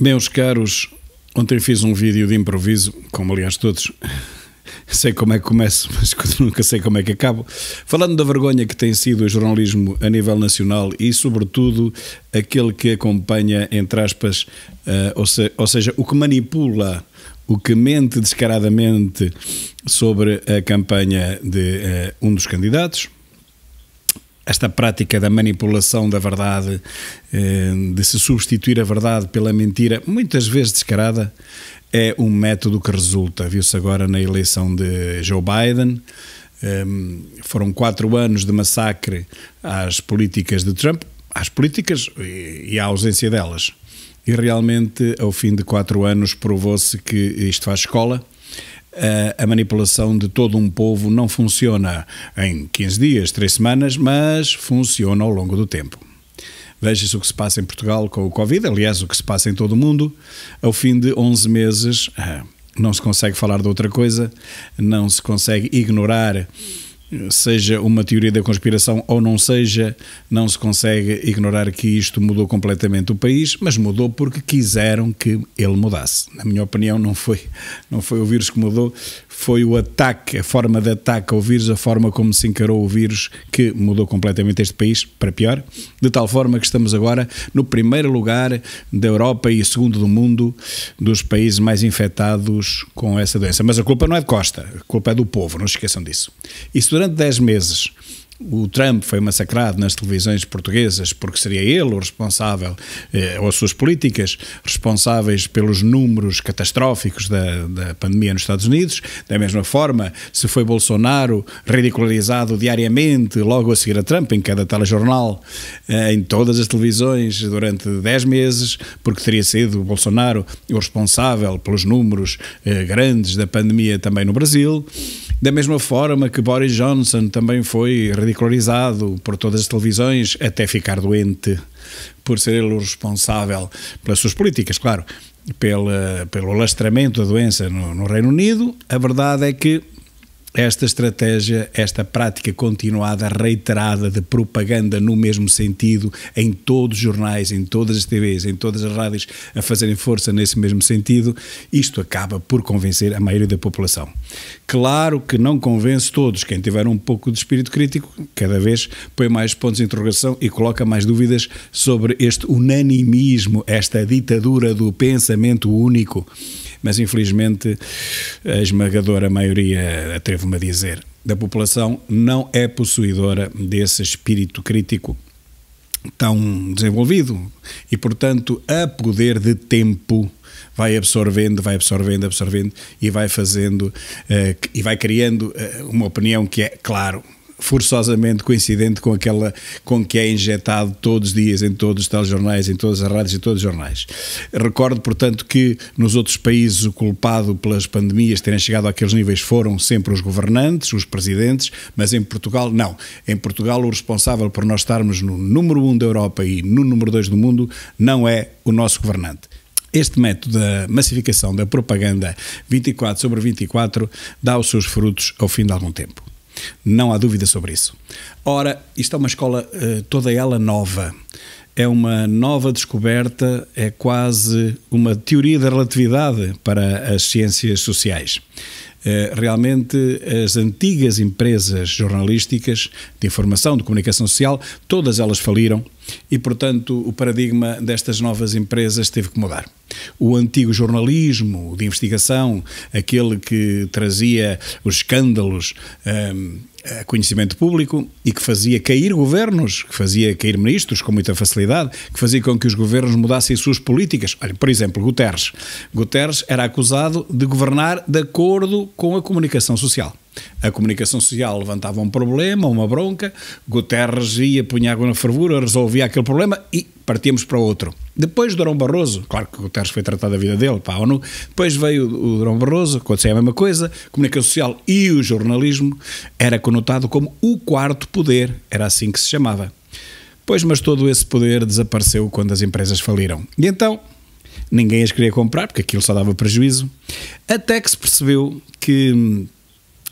Meus caros, ontem fiz um vídeo de improviso, como aliás todos, sei como é que começo, mas nunca sei como é que acabo, falando da vergonha que tem sido o jornalismo a nível nacional e sobretudo aquele que acompanha, entre aspas, ou seja, o que manipula, o que mente descaradamente sobre a campanha de um dos candidatos. Esta prática da manipulação da verdade, de se substituir a verdade pela mentira, muitas vezes descarada, é um método que resulta. Viu-se agora na eleição de Joe Biden. Foram 4 anos de massacre às políticas de Trump, às políticas e à ausência delas. E realmente, ao fim de 4 anos, provou-se que isto faz escola. A manipulação de todo um povo não funciona em 15 dias, 3 semanas, mas funciona ao longo do tempo. Veja-se o que se passa em Portugal com o Covid, aliás, o que se passa em todo o mundo. Ao fim de 11 meses, não se consegue falar de outra coisa, não se consegue ignorar, seja uma teoria da conspiração ou não seja, não se consegue ignorar que isto mudou completamente o país, mas mudou porque quiseram que ele mudasse. Na minha opinião, não foi o vírus que mudou, foi o ataque, a forma de ataque ao vírus, a forma como se encarou o vírus que mudou completamente este país para pior, de tal forma que estamos agora no primeiro lugar da Europa e segundo do mundo dos países mais infectados com essa doença. Mas a culpa não é de Costa, a culpa é do povo, não se esqueçam disso. E se durante 10 meses o Trump foi massacrado nas televisões portuguesas porque seria ele o responsável, ou as suas políticas, responsáveis pelos números catastróficos da pandemia nos Estados Unidos, da mesma forma, se foi Bolsonaro ridicularizado diariamente, logo a seguir a Trump, em cada telejornal, em todas as televisões, durante 10 meses, porque teria sido Bolsonaro o responsável pelos números grandes da pandemia também no Brasil. Da mesma forma que Boris Johnson também foi ridicularizado por todas as televisões até ficar doente, por ser ele o responsável pelas suas políticas, claro, pelo alastramento da doença no Reino Unido. A verdade é que esta estratégia, esta prática continuada, reiterada de propaganda no mesmo sentido, em todos os jornais, em todas as TVs, em todas as rádios, a fazerem força nesse mesmo sentido, isto acaba por convencer a maioria da população. Claro que não convence todos. Quem tiver um pouco de espírito crítico, cada vez põe mais pontos de interrogação e coloca mais dúvidas sobre este unanimismo, esta ditadura do pensamento único. Mas infelizmente a esmagadora maioria, atrevo-me a dizer, da população não é possuidora desse espírito crítico tão desenvolvido e, portanto, a poder de tempo vai absorvendo e vai fazendo e vai criando uma opinião que é, claro, forçosamente coincidente com que é injetado todos os dias em todos os telejornais, em todas as rádios e todos os jornais. Recordo, portanto, que nos outros países o culpado pelas pandemias terem chegado àqueles níveis foram sempre os governantes, os presidentes, mas em Portugal não. Em Portugal o responsável por nós estarmos no número 1 da Europa e no número 2 do mundo não é o nosso governante. Este método da massificação da propaganda 24/24 dá os seus frutos ao fim de algum tempo. Não há dúvida sobre isso. Ora, isto é uma escola toda ela nova. É uma nova descoberta, é quase uma teoria da relatividade para as ciências sociais. Realmente as antigas empresas jornalísticas de informação, de comunicação social, todas elas faliram e, portanto, o paradigma destas novas empresas teve que mudar. O antigo jornalismo de investigação, aquele que trazia os escândalos a conhecimento público e que fazia cair governos, que fazia cair ministros com muita facilidade, que fazia com que os governos mudassem as suas políticas. Olha, por exemplo, Guterres. Guterres era acusado de governar de acordo com a comunicação social. A comunicação social levantava um problema, uma bronca, Guterres ia, punha água na fervura, resolvia aquele problema e partíamos para outro. Depois Durão Barroso, claro que Guterres foi tratado da vida dele para a ONU, depois veio o Durão Barroso, aconteceu a mesma coisa, a comunicação social e o jornalismo era conotado como o quarto poder, era assim que se chamava. Pois, mas todo esse poder desapareceu quando as empresas faliram. E então ninguém as queria comprar, porque aquilo só dava prejuízo, até que se percebeu que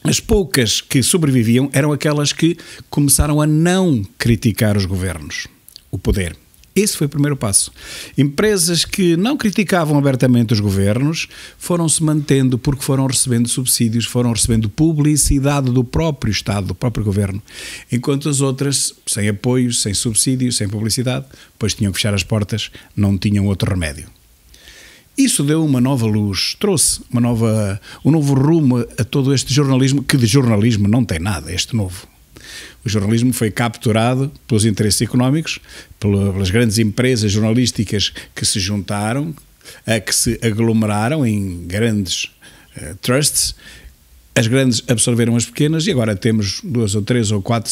as poucas que sobreviviam eram aquelas que começaram a não criticar os governos, o poder. Esse foi o primeiro passo. Empresas que não criticavam abertamente os governos foram-se mantendo porque foram recebendo subsídios, foram recebendo publicidade do próprio Estado, do próprio governo, enquanto as outras, sem apoios, sem subsídios, sem publicidade, pois tinham que fechar as portas, não tinham outro remédio. Isso deu uma nova luz, trouxe um novo rumo a todo este jornalismo, que de jornalismo não tem nada, este novo. O jornalismo foi capturado pelos interesses económicos, pelas grandes empresas jornalísticas que se juntaram, que se aglomeraram em grandes trusts. As grandes absorveram as pequenas e agora temos 2 ou 3 ou 4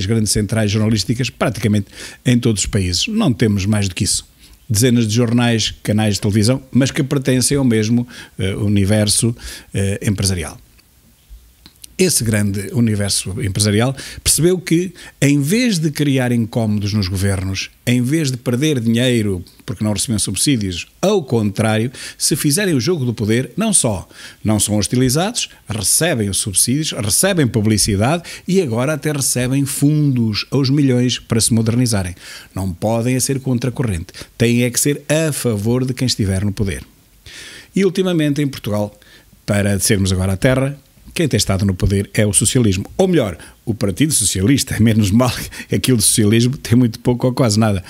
grandes centrais jornalísticas praticamente em todos os países. Não temos mais do que isso. Dezenas de jornais, canais de televisão, mas que pertencem ao mesmo universo empresarial. Esse grande universo empresarial percebeu que, em vez de criar incómodos nos governos, em vez de perder dinheiro porque não recebiam subsídios, ao contrário, se fizerem o jogo do poder, não só não são hostilizados, recebem os subsídios, recebem publicidade e agora até recebem fundos aos milhões para se modernizarem. Não podem ser contracorrente, têm é que ser a favor de quem estiver no poder. E ultimamente em Portugal, para sermos agora a terra, quem tem estado no poder é o socialismo. Ou melhor, o Partido Socialista, menos mal que aquilo do socialismo tem muito pouco ou quase nada.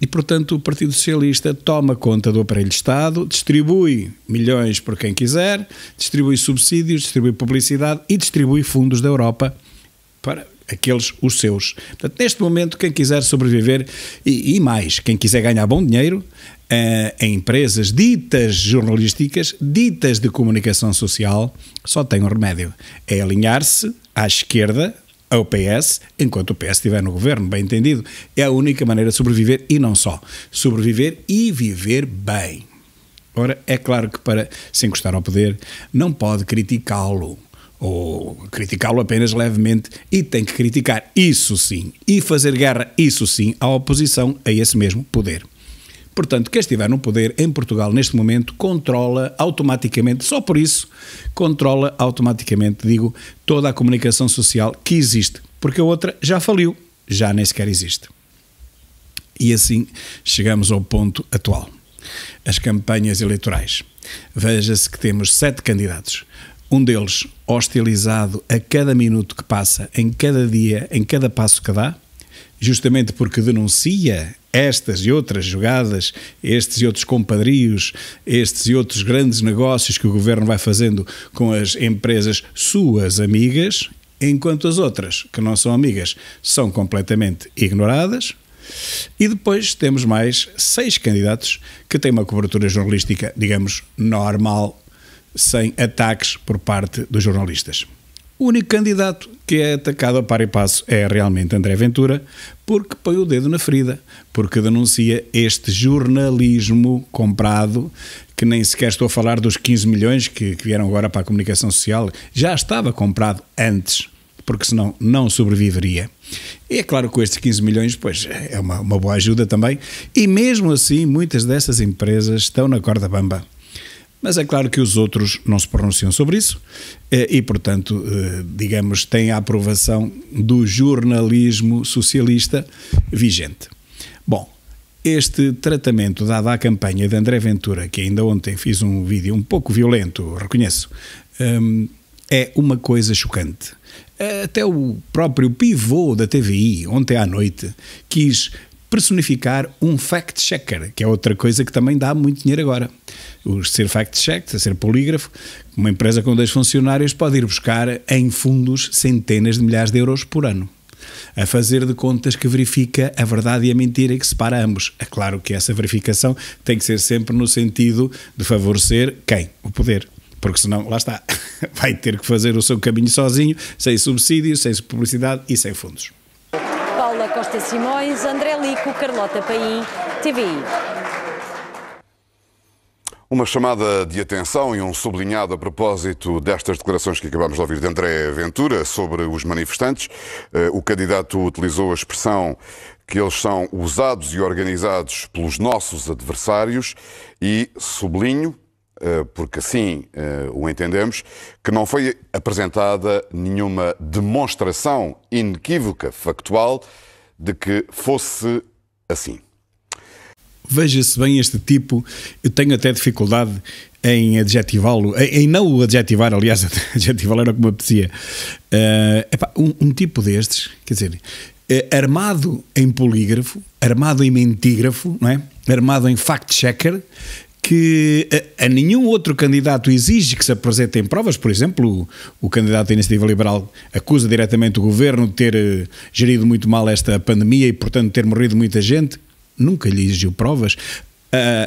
E, portanto, o Partido Socialista toma conta do aparelho de Estado, distribui milhões por quem quiser, distribui subsídios, distribui publicidade e distribui fundos da Europa para aqueles, os seus. Portanto, neste momento, quem quiser sobreviver, e mais, quem quiser ganhar bom dinheiro, em empresas ditas jornalísticas, ditas de comunicação social, só tem um remédio, é alinhar-se à esquerda, ao PS, enquanto o PS estiver no governo, bem entendido. É a única maneira de sobreviver e não só. Sobreviver e viver bem. Ora, é claro que para se encostar ao poder não pode criticá-lo, ou criticá-lo apenas levemente, e tem que criticar, isso sim, e fazer guerra, isso sim, à oposição a esse mesmo poder. Portanto, quem estiver no poder em Portugal neste momento controla automaticamente, só por isso, controla automaticamente, digo, toda a comunicação social que existe, porque a outra já faliu, já nem sequer existe. E assim chegamos ao ponto atual. As campanhas eleitorais. Veja-se que temos 7 candidatos. Um deles hostilizado a cada minuto que passa, em cada dia, em cada passo que dá, justamente porque denuncia estas e outras jogadas, estes e outros compadrios, estes e outros grandes negócios que o governo vai fazendo com as empresas suas amigas, enquanto as outras, que não são amigas, são completamente ignoradas. E depois temos mais 6 candidatos que têm uma cobertura jornalística, digamos, normal, sem ataques por parte dos jornalistas. O único candidato que é atacado a par e passo é realmente André Ventura, porque põe o dedo na ferida, porque denuncia este jornalismo comprado, que nem sequer estou a falar dos 15 milhões que vieram agora para a comunicação social, já estava comprado antes, porque senão não sobreviveria. E é claro que estes 15 milhões, pois, é uma boa ajuda também, e mesmo assim muitas dessas empresas estão na corda bamba. Mas é claro que os outros não se pronunciam sobre isso e, portanto, digamos, têm a aprovação do jornalismo socialista vigente. Bom, este tratamento dado à campanha de André Ventura, que ainda ontem fiz um vídeo um pouco violento, reconheço, é uma coisa chocante. Até o próprio pivô da TVI, ontem à noite, quis personificar um fact-checker, que é outra coisa que também dá muito dinheiro agora. O ser fact-check, ser polígrafo, uma empresa com 2 funcionários pode ir buscar em fundos centenas de milhares de euros por ano, a fazer de contas que verifica a verdade e a mentira e que separa ambos. É claro que essa verificação tem que ser sempre no sentido de favorecer quem? O poder. Porque senão, lá está, vai ter que fazer o seu caminho sozinho, sem subsídios, sem publicidade e sem fundos. Paula Costa Simões, André Lico, Carlota Paim, TVI. Uma chamada de atenção e um sublinhado a propósito destas declarações que acabamos de ouvir de André Ventura sobre os manifestantes. O candidato utilizou a expressão que eles são usados e organizados pelos nossos adversários e sublinho, porque assim o entendemos, que não foi apresentada nenhuma demonstração inequívoca, factual, de que fosse assim. Veja-se bem este tipo, eu tenho até dificuldade em adjetivá-lo, em não o adjetivar, aliás, adjetivá-lo era como me apetecia. Um tipo destes, quer dizer, armado em polígrafo, armado em mentígrafo, não é? Armado em fact-checker, que a nenhum outro candidato exige que se apresente em provas. Por exemplo, o candidato da Iniciativa Liberal acusa diretamente o governo de ter gerido muito mal esta pandemia e, portanto, ter morrido muita gente. Nunca lhe exigiu provas.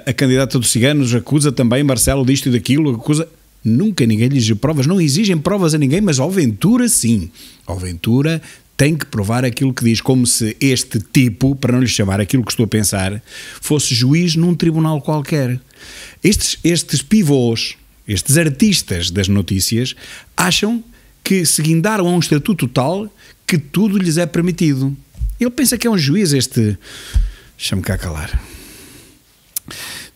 A candidata dos ciganos acusa também Marcelo disto e daquilo, acusa. Nunca ninguém lhe exigiu provas. Não exigem provas a ninguém, mas ao Ventura sim. Ao Ventura tem que provar aquilo que diz, como se este tipo, para não lhe chamar aquilo que estou a pensar, fosse juiz num tribunal qualquer. Estes pivôs, estes artistas das notícias, acham que se guindaram a um estatuto tal que tudo lhes é permitido. Ele pensa que é um juiz, este... Deixa-me cá calar.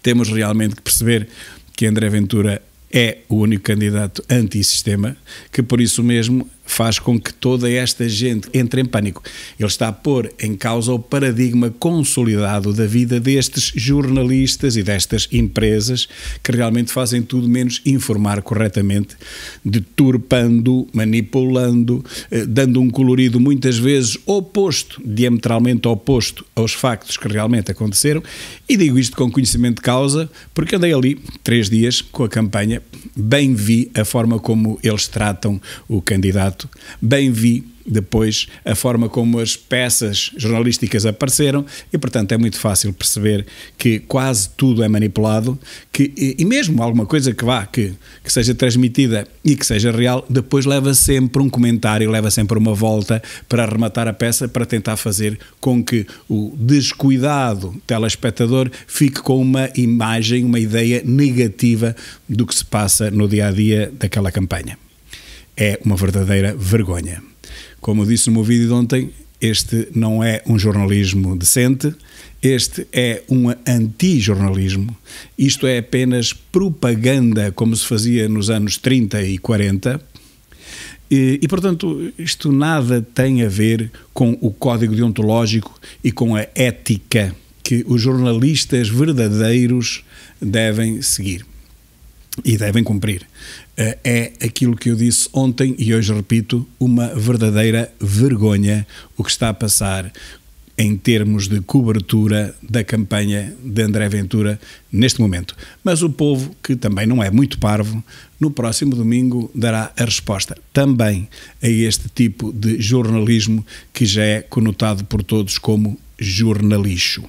Temos realmente que perceber que André Ventura é o único candidato antissistema, que por isso mesmo faz com que toda esta gente entre em pânico. Ele está a pôr em causa o paradigma consolidado da vida destes jornalistas e destas empresas que realmente fazem tudo menos informar corretamente, deturpando, manipulando, dando um colorido muitas vezes oposto, diametralmente oposto aos factos que realmente aconteceram. E digo isto com conhecimento de causa, porque andei ali 3 dias com a campanha, bem vi a forma como eles tratam o candidato, bem vi depois a forma como as peças jornalísticas apareceram e, portanto, é muito fácil perceber que quase tudo é manipulado, e mesmo alguma coisa que seja transmitida e que seja real, depois leva sempre um comentário, leva sempre uma volta para arrematar a peça, para tentar fazer com que o descuidado telespectador fique com uma imagem, uma ideia negativa do que se passa no dia-a-dia daquela campanha. É uma verdadeira vergonha. Como eu disse no meu vídeo de ontem, este não é um jornalismo decente, este é um anti-jornalismo. Isto é apenas propaganda, como se fazia nos anos 30 e 40, e portanto, isto nada tem a ver com o código deontológico e com a ética que os jornalistas verdadeiros devem seguir e devem cumprir. É aquilo que eu disse ontem e hoje repito, uma verdadeira vergonha o que está a passar em termos de cobertura da campanha de André Ventura neste momento. Mas o povo, que também não é muito parvo, no próximo domingo dará a resposta também a este tipo de jornalismo que já é conotado por todos como jornalixo.